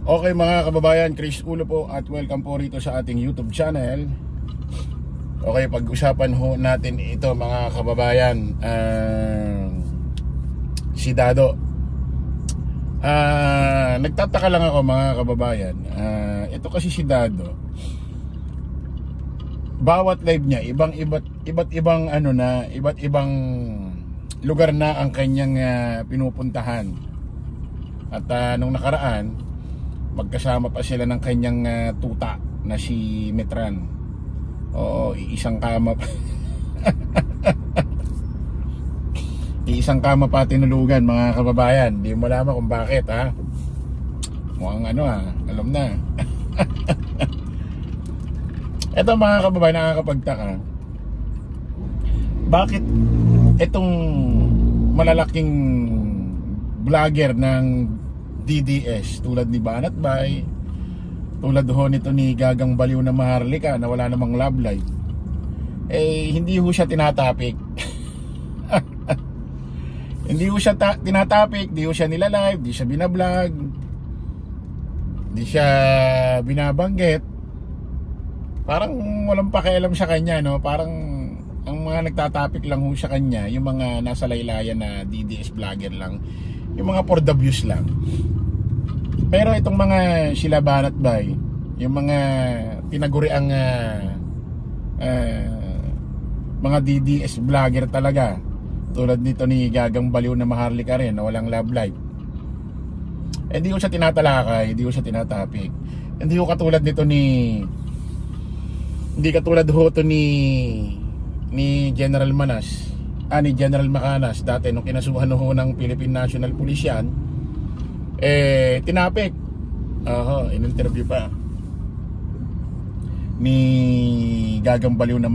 Okay mga kababayan, Chris Ulo po at welcome po rito sa ating YouTube channel. Okay, pag-usapan ho natin ito mga kababayan, si Dado. Nagtataka lang ako mga kababayan, ito kasi si Dado, bawat live niya iba't ibang iba't ibang lugar na ang kanyang pinupuntahan. At nung nakaraan, magkasama pa sila ng kanyang tuta na si Metran. Oo, isang kama pa. Isang kama pa tinulugan mga kababayan. Hindi mo alam kung bakit ha. Mukhang alam na. Ito mga kababayan, nakakapagtaka. Bakit itong malalaking vlogger ng DDS tulad ni Banat Bay, tulad ho nito ni Gagang Baliw na Maharlika na wala namang love life, hindi ho siya tinatapik. Hindi ho siya tinatapik, di ho siya nilalive, di siya binablog, di siya binabanggit. Parang walang pakialam sa kanya, no? Parang ang mga nagtatapik lang ho sa kanya, yung mga nasa laylayan na DDS vlogger lang, yung mga for the views lang. Pero itong mga sila Banat Bay, yung mga tinaguriang mga DDS vlogger talaga, tulad nito ni Gagang Baliw na Maharlika rin na walang love life, hindi ko siya tinatalakay, hindi ko siya tinatapik. Hindi ko katulad nito hindi katulad ho to ni General Manas, ni General Macanas dati nung kinasuhan ho ng Philippine National Police yan, tinapik. In-interview pa ni Gagang Baliw na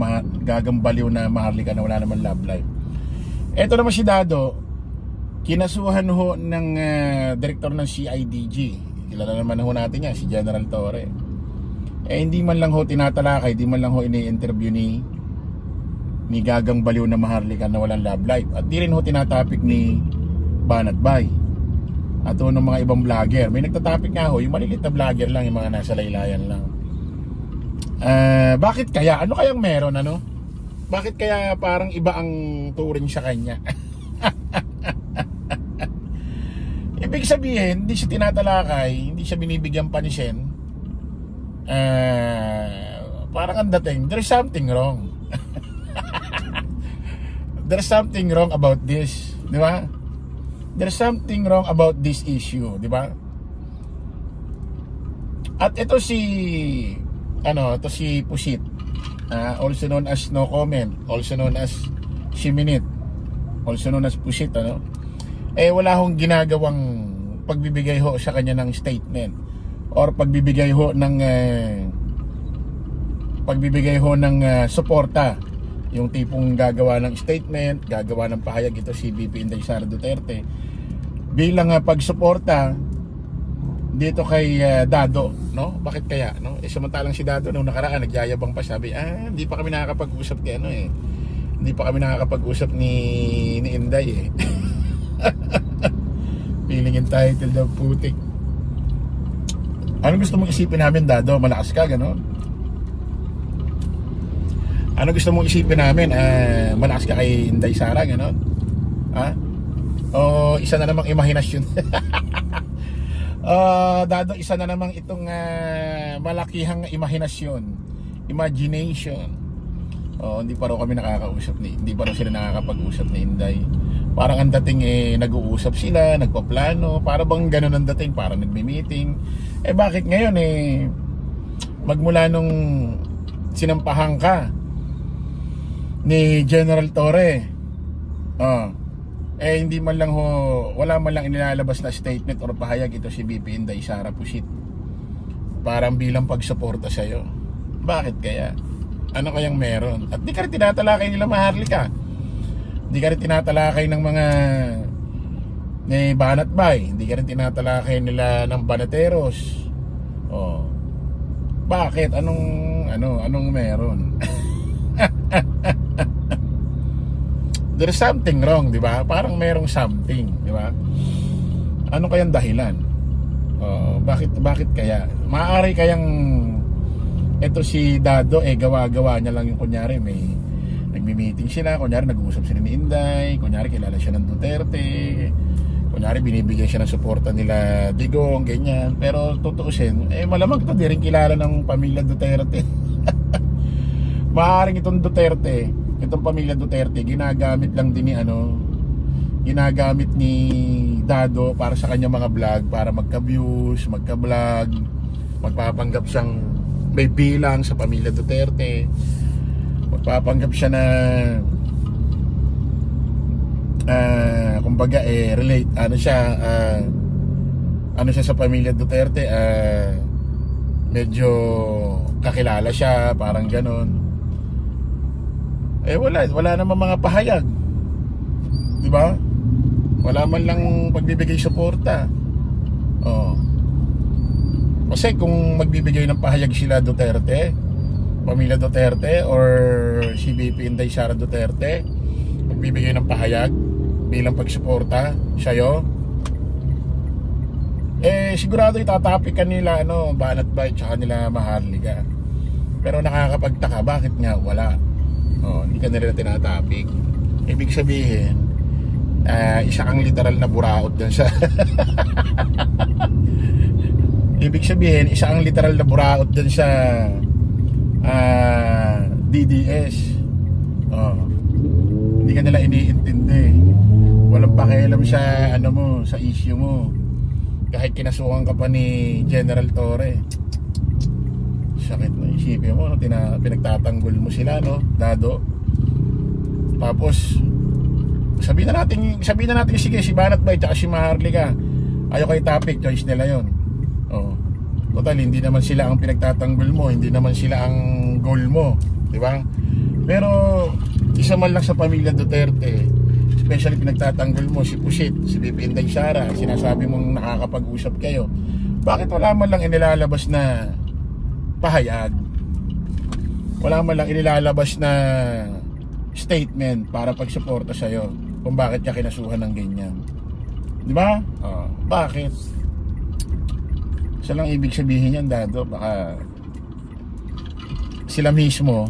Maharlika na wala naman love life. Ito naman si Dado, kinasuhan ho ng direktor ng CIDG. Kilala naman ho natin yan, si General Torre. Hindi man lang ho tinatalakay, hindi man lang ho ini-interview ni Gagang Baliw na Maharlika na walang love life. At di rin ho tinatapik ni Banat Bay at ng mga ibang vlogger. May nagtatapik nga ho, yung malilit na vlogger lang, yung mga nasa laylayan lang. Bakit kaya? Ano kayang meron, Bakit kaya parang iba ang turing sa kanya? Ibig sabihin, hindi siya tinatalakay, hindi siya binibigyan pansin. Parang ang dating, there's something wrong. There's something wrong about this, di ba? There's something wrong about this issue, di ba? At ito si Pusit, also known as No Comment, also known as Shiminit, also known as Pusit, wala hong ginagawang pagbibigay ho sa kanya ng statement or pagbibigay ho ng suporta. Yung tipong gagawa ng statement, gagawa ng pahayag ito si VP Inday Sara Duterte bilang pagsuporta dito kay Dado, no? Bakit kaya, no? Samantalang si Dado nung nakaraan nagyayabang pa, sabi, hindi pa kami nakakapag-usap hindi pa kami nakakapag-usap ni Inday Feeling entitled daw, putik. Ano gusto mong isipin namin, Dado? Malakas ka, gano'n? Ano gusto mong isipin namin? Malakas ka kay Inday Sara, gano'n? O isa na namang imahinasyon? Dado, isa na namang itong malakihang imahinasyon, imagination. Hindi pa raw kami nakakausap hindi pa raw sila nakakapag-usap ni Inday. Parang ang dating nag-uusap sila, nagpaplano, para bang gano'n ang dating, para nagme-meeting. Bakit ngayon magmula nung sinampahan ka ni General Torre, hindi man lang wala man lang inilalabas na statement or pahayag ito si VP Inday Sara Pusit, parang bilang pagsuporta sa'yo. Bakit kaya? Ano kayang meron? At di ka rin tinatalakay nila Maharlika, di ka rin tinatalakay ng mga ni Banat Bay, hindi ka rin tinatalakay nila ng Banateros. Bakit? Anong meron? There's something wrong, di ba? Parang merong something, di ba? Ano kayang dahilan? Bakit Bakit kaya? Maaari kayang eto si Dado gawa-gawa niya lang yung kunyari may nagmi-meeting sila, kunyari nag-uusap sila ni Inday, kunyari kilala siya ng Duterte, kunyari binibigyan siya ng suporta nila Digong, ganyan. Pero tutuusin, malamang ito di rin kilala ng pamilya Duterte. Maaaring itong pamilya Duterte ginagamit lang din ginagamit ni Dado para sa kanyang mga vlog, para magka-views, magka-vlog, magpapanggap siyang may bilang sa pamilya Duterte, magpapanggap siya na kumbaga relate ano siya sa pamilya Duterte, medyo kakilala siya, parang ganon. Wala naman mga pahayag, di ba? Wala man lang pagbibigay suporta. Kasi kung magbibigay ng pahayag sila Duterte, pamilya Duterte, or si VP Inday Sara Duterte, magbibigay ng pahayag bilang pagsuporta sa'yo, sigurado itatapikan nila Banat Bay tsaka nila Maharlika. Pero nakakapagtaka, bakit nga wala? Hindi ka nila tinatapik. Ibig sabihin, isa kang literal na buraot dun sa ibig sabihin, isa ang literal na buraot dun sa DDS. Hindi ka nila iniintindi. Walang pakialam sa sa issue mo. Kahit kinasukan ka pa ni General Torre. Sakit na isipin mo, pinagtatanggol mo sila, Dado. Tapos sabihin na natin sige, si Banat Bay at si Maharlika, ayaw kay topic, choice nila yon. Total, hindi naman sila ang pinagtatanggol mo, hindi naman sila ang goal mo, di ba? Pero isa man lang sa pamilya Duterte, especially pinagtatanggol mo si Pusit, si VP Inday Sara, sinasabi mong nakakapag-usap kayo, bakit wala man lang inilalabas na pahayag? Wala man lang inilalabas na statement para pagsuporta sa'yo kung bakit ka kinasuhan ng ganyan, di ba? Bakit? Isa lang ibig sabihin yan, Dado, baka sila mismo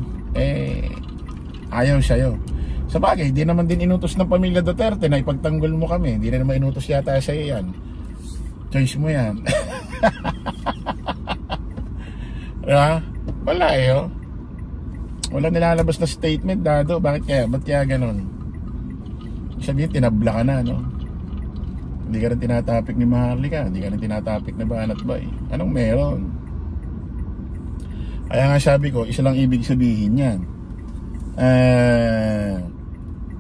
ayaw sa'yo. Sa bagay, di naman din inutos ng pamilya Duterte na ipagtanggol mo kami. Di na naman inutos yata sa'yo yan. Choice mo yan. Diba? Wala wala nilalabas na statement, Dado. Bakit kaya? Ba't kaya ganun? Sabihin, tinabla ka na, Hindi ka rin tinatapik ni Maharlika, hindi ka rin tinatapik ni Banat Bay. Anong meron? Kaya nga sabi ko, isa lang ibig sabihin yan.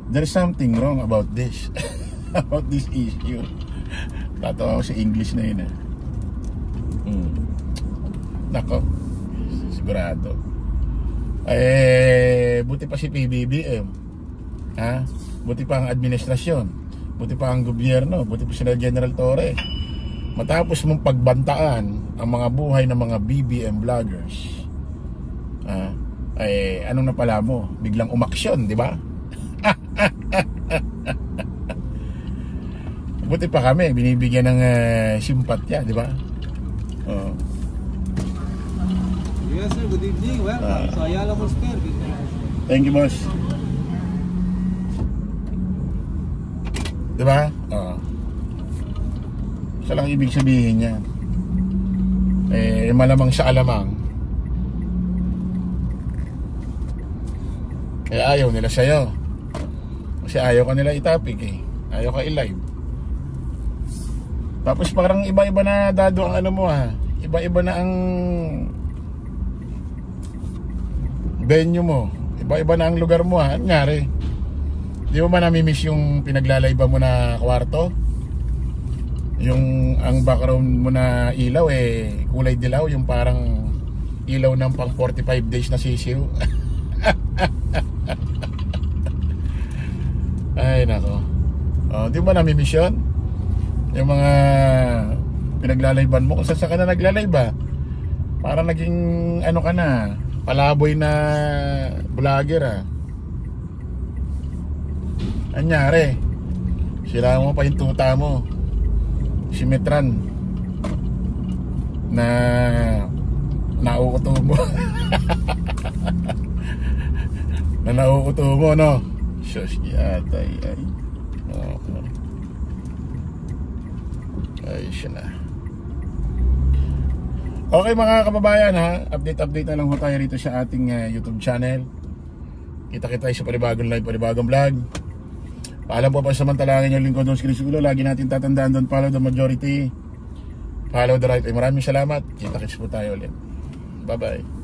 There's something wrong about this. About this issue. Tatawa ako sa English na yun. Nako, sigurado. Buti pa si PBBM. Buti pa ang administrasyon. Buti pa ang gobyerno, buti pa sila General Torre. Matapos mong pagbantaan ang mga buhay ng mga BBM vloggers, anong napala mo? Biglang umaksyon, di ba? Buti pa kami, binibigyan ng simpatya, di ba? Yes sir, good evening. Welcome sa Ayala Mosquer. Thank you, boss. Diba? Isa lang ibig sabihin niya. Malamang sa alamang. Ayaw nila sa'yo. Kasi ayaw ka nila itapik Ayaw ka i-live. Tapos parang iba-iba na, Dado, ang mo Iba-iba na ang venue mo. Iba-iba na ang lugar mo Ano nangyari? Di mo ba namimiss yung pinaglalayba mo na kwarto? Yung ang background mo na ilaw kulay dilaw, yung parang ilaw ng pang 45 days na sisiw. Ay nako. Di mo ba namimiss yun? Yung mga pinaglalayban mo, kung saan ka na naglalayba, parang naging ka na, palaboy na vlogger Anyari, sila mo pa yung tuta mo, si Metran. na nauuto mo. Na nauuto mo, no? Shush, yatay, ay. Okay. Ay, siya na. Okay mga kababayan, ha, update na lang ho tayo rito sa ating YouTube channel. Kita-kita tayo sa panibagong live, panibagong vlog. Paalam po pa samantalangin yung lingkod ng Krisulo. Lagi natin tatandaan doon, follow the majority, follow the right. Maraming salamat. Kita-kits po tayo ulit. Bye bye.